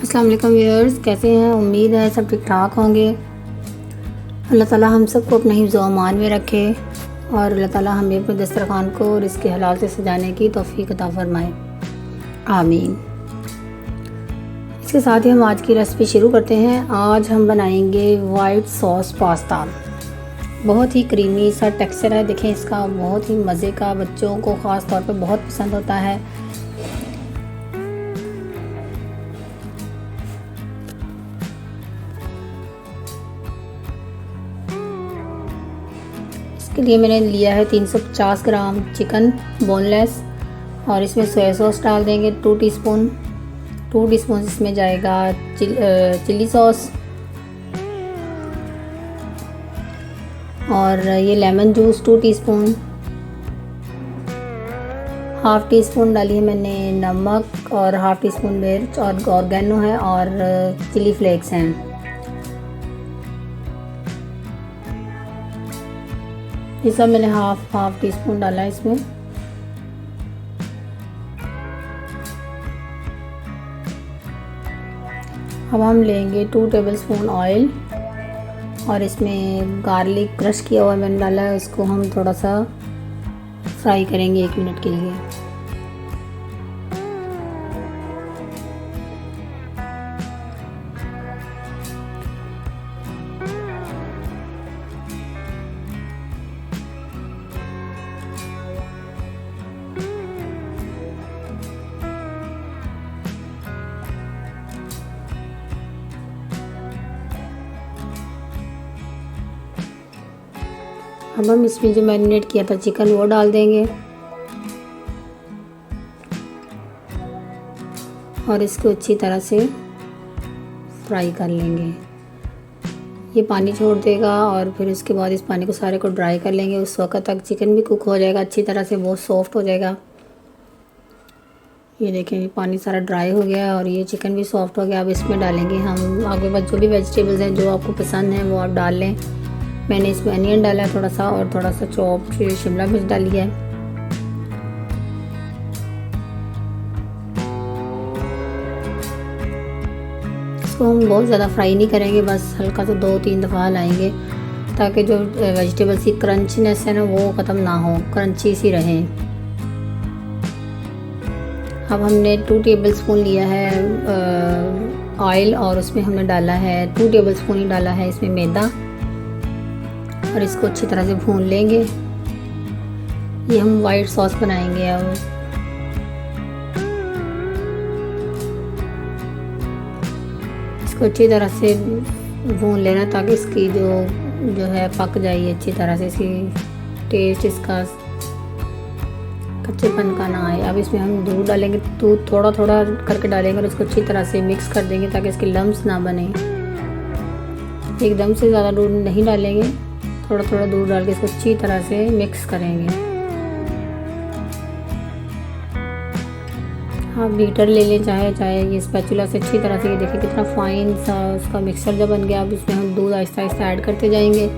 अस्सलाम वालेकुम व्यूअर्स, कैसे हैं? उम्मीद है सब ठीक ठाक होंगे। अल्लाह ताला हम सबको अपने हिफ्ज़ व अमान में रखे और अल्लाह ताला हमें अपने दस्तरखान को रिज़्क़ हलाल से सजाने की तौफ़ीक अता फ़रमाए, आमीन। इसके साथ ही हम आज की रेसिपी शुरू करते हैं। आज हम बनाएंगे वाइट सॉस पास्ता। बहुत ही क्रीमी सा टेक्सचर है, देखें इसका, बहुत ही मज़े का, बच्चों को ख़ास तौर पर बहुत पसंद होता है। इसके लिए मैंने लिया है 350 ग्राम चिकन बोनलेस और इसमें सोया सॉस डाल देंगे 2 टीस्पून इसमें जाएगा चिली सॉस और ये lemon juice 2 teaspoon. Half tea spoon डाली है मैंने नमक और हाफ़ टी स्पून मिर्च और ऑर्गेनो है और चिली फ्लेक्स हैं। ये सब मैंने हाफ़ टी स्पून डाला है इसमें। अब हम लेंगे 2 टेबलस्पून ऑयल और इसमें गार्लिक क्रश किया हुआ मैंने डाला है, इसको हम थोड़ा सा फ्राई करेंगे 1 मिनट के लिए। अब हम इसमें जो मैरिनेट किया था चिकन वो डाल देंगे और इसको अच्छी तरह से फ्राई कर लेंगे। ये पानी छोड़ देगा और फिर उसके बाद इस पानी को सारे को ड्राई कर लेंगे। उस वक्त तक चिकन भी कुक हो जाएगा अच्छी तरह से, बहुत सॉफ्ट हो जाएगा। ये देखें, ये पानी सारा ड्राई हो गया और ये चिकन भी सॉफ्ट हो गया। अब इसमें डालेंगे हम आगे बाद जो भी वेजिटेबल्स हैं जो आपको पसंद हैं वो आप डाल लें। मैंने इसमें अनियन डाला है थोड़ा सा और थोड़ा सा चॉप्ड शिमला मिर्च डाली है। इसको हम बहुत ज़्यादा फ्राई नहीं करेंगे, बस हल्का सा 2-3 दफ़ा हिलाएंगे ताकि जो वेजिटेबल्स की क्रंचनेस है ना वो ख़त्म ना हो, क्रंची सी रहे। अब हमने 2 टेबलस्पून लिया है ऑयल और उसमें हमने डाला है 2 टेबलस्पून ही डाला है इसमें मैदा और इसको अच्छी तरह से भून लेंगे। ये हम वाइट सॉस बनाएंगे। अब इसको अच्छी तरह से भून लेना ताकि इसकी जो है पक जाए अच्छी तरह से, इसकी टेस्ट इसका कच्चेपन का ना आए। अब इसमें हम दूध डालेंगे, दूध थोड़ा थोड़ा करके डालेंगे और इसको अच्छी तरह से मिक्स कर देंगे ताकि इसके लम्स ना बने। एकदम से ज़्यादा दूध नहीं डालेंगे, थोड़ा थोड़ा दूध डाल के इसको अच्छी तरह से मिक्स करेंगे। आप बीटर ले लें चाहे ये स्पैचुला से अच्छी तरह से। ये देखिए कितना फाइन सा उसका मिक्सचर जब बन गया। अब इसमें हम दूध आहिस्ता आहिस्ता ऐड करते जाएंगे।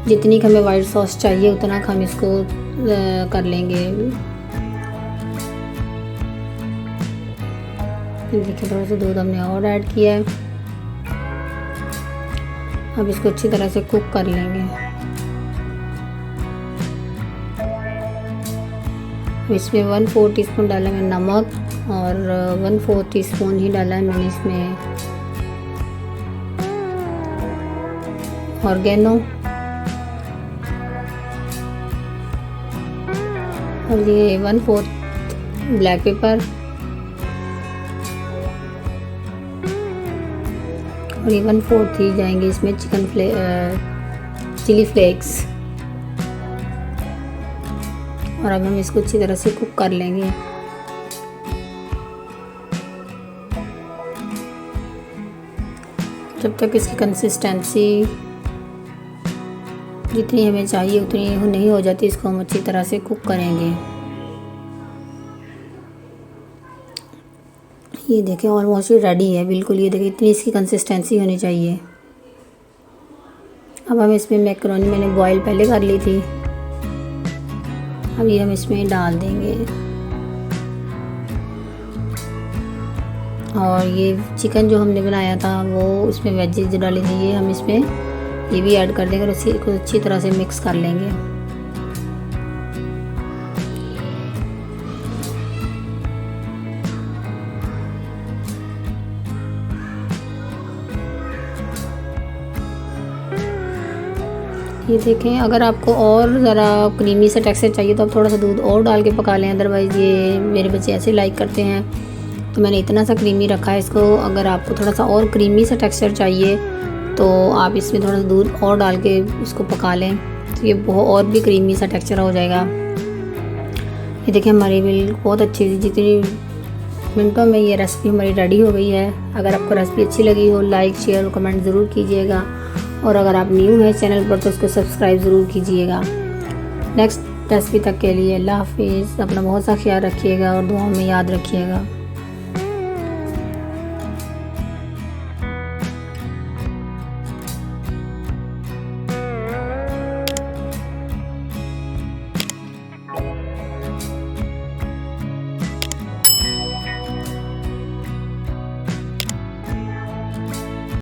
जितनी हमें वाइट सॉस चाहिए उतना हम इसको कर लेंगे। देखिए थोड़ा सा दूध हमने और ऐड किया है। अब इसको अच्छी तरह से कुक कर लेंगे। इसमें 1/4 टीस्पून डाला है मैंने नमक और 1/4 टीस्पून ही डाला है मैंने इसमें ऑर्गेनो और ये 1/4 ब्लैक पेपर और ये 1/4 ही जाएंगे इसमें चिली फ्लेक्स। और अब हम इसको अच्छी तरह से कुक कर लेंगे। जब तक इसकी कंसिस्टेंसी जितनी हमें चाहिए उतनी नहीं हो जाती, इसको हम अच्छी तरह से कुक करेंगे। ये देखें ऑलमोस्ट ये रेडी है बिल्कुल। ये देखें इतनी इसकी कंसिस्टेंसी होनी चाहिए। अब हम इसमें मैकरोनी मैंने बॉईल पहले कर ली थी, अब ये हम इसमें डाल देंगे। और ये चिकन जो हमने बनाया था वो उसमें वेजेस डाली थी, ये हम इसमें ये भी ऐड कर देंगे और इसी को अच्छी तरह से मिक्स कर लेंगे। ये देखें, अगर आपको और ज़रा क्रीमी सा टेक्सचर चाहिए तो आप थोड़ा सा दूध और डाल के पका लें, अदरवाइज़ ये मेरे बच्चे ऐसे लाइक करते हैं तो मैंने इतना सा क्रीमी रखा है इसको। अगर आपको थोड़ा सा और क्रीमी सा टेक्सचर चाहिए तो आप इसमें थोड़ा सा दूध और डाल के इसको पका लें तो ये बहुत और भी क्रीमी सा टेक्सचर हो जाएगा। ये देखिए हमारी मिल्क बहुत अच्छी थी, जितनी मिनटों में ये रेसिपी हमारी रेडी हो गई है। अगर आपको रेसिपी अच्छी लगी हो लाइक शेयर और कमेंट ज़रूर कीजिएगा, और अगर आप न्यू हैं चैनल पर तो उसको सब्सक्राइब ज़रूर कीजिएगा। नेक्स्ट रेसिपी तक के लिए अल्लाह हाफिज़। अपना बहुत सा ख्याल रखिएगा और दुआओं में याद रखिएगा।